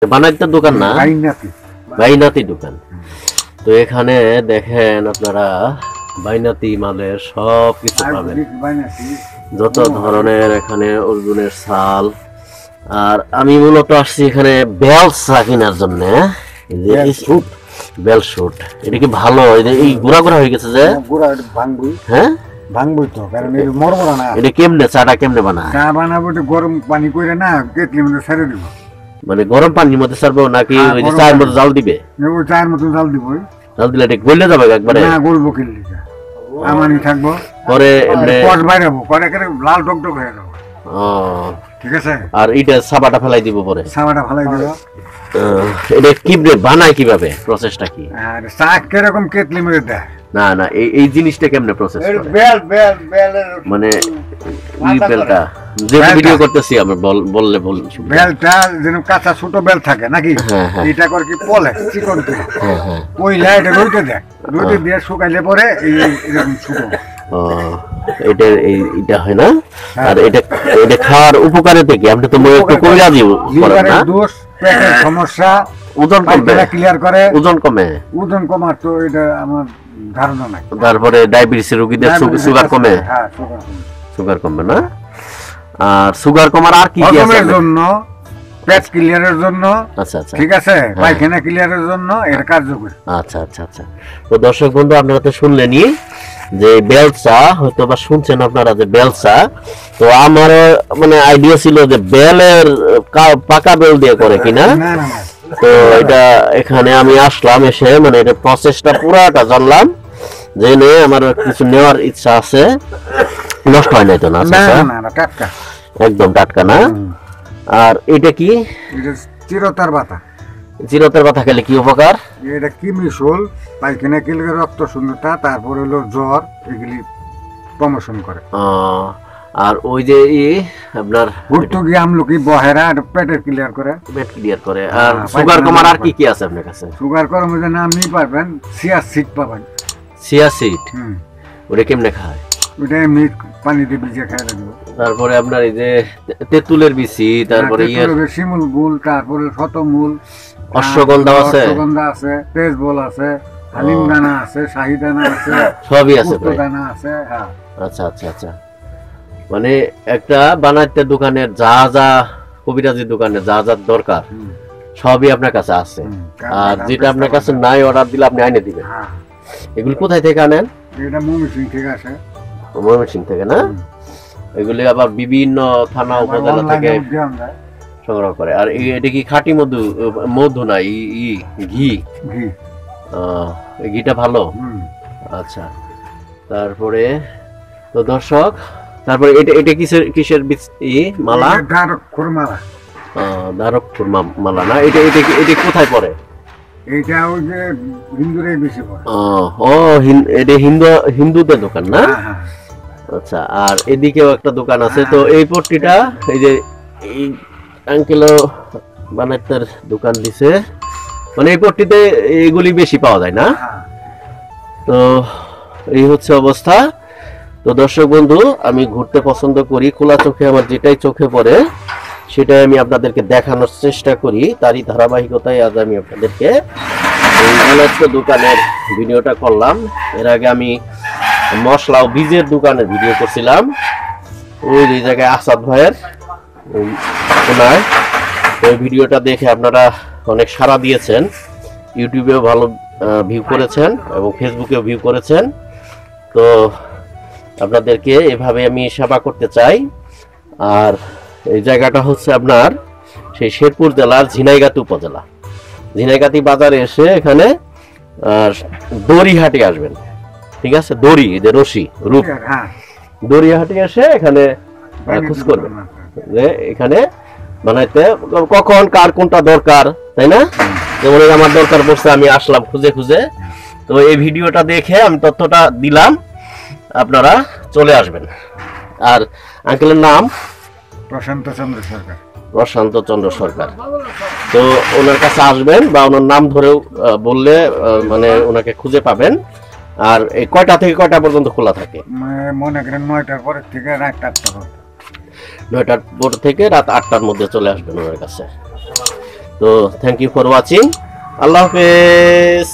বানাইতে দোকান না, বাইনাতি দোকান। তো এখানে দেখেন আপনারা বাইনাতি মালের সব কিছু পাবেন, যত ধরনের এখানে অর্জুনের শাল। আর আমি মূলত আসছি এখানে বেল চা কেনার জন্য। বেল শুট এটা কি ভালো? এই গুড়া গুড়া হয়ে গেছে যে হ্যাঁ ভাঙবই তো, কারণ এই মরমরা না। এটা কেমনে চাটা কেমনে বানায়? চা বানাবো তো গরম পানি করে না, কেটলির মধ্যে ছেড়ে দিব। মানে গরম পানির মধ্যে ছাড়বো নাকি ওই যে চায়ের মধ্যে জাল দিবে? ওই চায়ের মতো জাল দিব। জাল দিলে এটা গলে যাবে একবারে? না, গলবো কিনলি আমানি থাকবো, পরে পট বাইরাবো, পরে লাল টকটক হয়ে যাবো। ঠিক আছে। আর এটা সাবাটা ফেলাই দিব পরে? সাবাটা ফেলাই দিব। এটা কি বানায় কিভাবে, প্রসেসটা কি? আর চা কিরকম কেটলি মধ্যে দেয়? না না, এই জিনিসটা কেমনে প্রসেস করে? মানে এই বেলটা যে ভিডিও করতেছি আমরা বললে বল, বেলটা যেন কাঁচা ছোট বেল থাকে নাকি, এটা করে কি পলে চিকন করে পয়লা এটা রইতে দেয়, রইতে দিয়ে শুকাইলে পরে এই এরকম ছোট। এটা হয় না? আর এটা খাওয়ার উপকারিতা কি? আপনি তো একটু কইরা দিও না? দোষ, পেটের সমস্যা, ওজন কমে, ক্লিয়ার করে, ওজন কমে। ওজন কমার তো এটা আমার ধারণা নাই। তারপরে ডায়াবেটিস রোগীদের সুগার কমে। হ্যাঁ, সুগার কমে না? আর সুগার কমার আর কি কি আছে? জন্য পেট ক্লিয়ারের জন্য। আচ্ছা আচ্ছা, ঠিক আছে। পায়খানা ক্লিয়ারের জন্য এর কার্যকর। আচ্ছা আচ্ছা আচ্ছা। তো দর্শক বন্ধু, আপনারা তো শুনলেনই যে বেল চা, হয়তো বা শুনছেন আপনারা যে বেল চা। তো আমার মানে আইডিয়া ছিল যে বেলের পাকা বেল দিয়ে করে কিনা। তো এটা এখানে আমি আসলাম, এসে মানে এটা প্রসেসটা পুরাটা জানলাম, জেনে আমার কিছু নেওয়ার ইচ্ছা আছে। নষ্ট হয় নাই তো? না, টাটকা, একদম টাটকা না? আর এটা কি? চিরতার পাতা। চিরতার পাতা খেলে কি উপকার? এটা কি মিশল, পায়খানা ক্লিয়ার, রক্ত শূন্যতা, তারপর হলো জ্বর, এগুলি প্রমোশন করে। আর ওই যে আপনার গুরুত্বকি আমলকি বহেরা পেটের ক্লিয়ার করে, পেট ক্লিয়ার করে। আর সুগার কমার আর কি কি আছে আপনার কাছে? সুগার কমার মধ্যে নাম নিয়ে পারবেন, চিয়া সিড পাবেন। Chia seed? ওটা কেমনে খায়? ওটা এমনি পানিতে ভিজে খাই লাগবে। তারপরে আপনার এই যে তেঁতুলের বিচি, তারপরে শিমুল গুল, তারপরে শতমূল, অশ্বগন্ধা আছে, অশ্বগন্ধা আছে, তেজবল আছে, হালিম দানা আছে, শাহি দানা আছে, সবই আছে, দানা আছে। হ্যাঁ। আচ্ছা আচ্ছা আচ্ছা। মানে একটা বানাইতে দোকানের যা যা, কবিরাজি দোকানে যা যা দরকার সবই আপনার কাছে আছে। আর যেটা আপনার কাছে নাই, অর্ডার দিলে আপনি আইনে দিবেন। এগুলি কোথায় থেকে আনেন? এটা ময়মনসিং থেকে আসে। ময়মনসিং থেকে না? এগুলি আবার বিভিন্ন থানা উপজেলা থেকে সংগ্রহ করে। আর এটা কি খাঁটি মধু? মধু না, ঘি? ঘিটা ভালো। আচ্ছা। তারপরে তো দর্শক, তারপরে এটা কিসের মালা? দ্বারকপুর মালা। দ্বারকপুর মালা না? এটা কোথায় পড়ে? এটা ওই যে হিন্দুরাই বেশি পড়ে। এটা হিন্দুদের দোকান না? আচ্ছা। আর এদিকেও একটা দোকান আছে। তো এই পট্টিটা এই যে এই আঙ্কেলও বানাইতের দোকান দিছে, মানে এই পট্টিতে এগুলি বেশি পাওয়া যায় না? তো এই হচ্ছে অবস্থা। তো দর্শক বন্ধু, আমি ঘুরতে পছন্দ করি, খোলা চোখে আমার যেটাই চোখে পড়ে সেটাই আমি আপনাদেরকে দেখানোর চেষ্টা করি। তারই ধারাবাহিকতায় আজ আমি আপনাদেরকে এই দোকানের ভিডিওটা করলাম। এর আগে আমি মশলা ও বীজের দোকানের ভিডিও করছিলাম, ওই জায়গায় আসাদ ভাইয়ের ওনার। ওই ভিডিওটা দেখে আপনারা অনেক সাড়া দিয়েছেন, ইউটিউবেও ভালো ভিউ করেছেন এবং ফেসবুকেও ভিউ করেছেন। তো আপনাদেরকে এভাবে আমি সেবা করতে চাই। আর এই জায়গাটা হচ্ছে আপনার সেই শেরপুর জেলার ঝিনাইগাতি উপজেলা। ঝিনাইগাতি বাজারে এসে এখানে দড়িহাটে আসবেন। ঠিক আছে? দড়ি, যে রশি, রূপ, দড়িহাটে এসে এখানে খোঁজ করবেন যে এখানে বানাইতে কখন কার কোনটা দরকার, তাই না? যেমন আমার দরকার পড়ছে, আমি আসলাম খুঁজে খুঁজে। তো এই ভিডিওটা দেখে আমি তথ্যটা দিলাম, আপনারা চলে আসবেন। আর আঙ্কেলের নাম প্রশান্ত চন্দ্র সরকার। প্রশান্ত চন্দ্র সরকার। তো ওনার কাছে আসবেন বা ওনার নাম ধরেও বললে মানে ওনাকে খুঁজে পাবেন। আর এই কয়টা থেকে কয়টা পর্যন্ত খোলা থাকে? মনে করেন 9টার পর থেকে রাত 8টা পর্যন্ত। 9টার পর থেকে রাত 8টার মধ্যে চলে আসবেন ওনার কাছে। তো থ্যাংক ইউ ফর ওয়াচিং, আল্লাহ হাফেজ।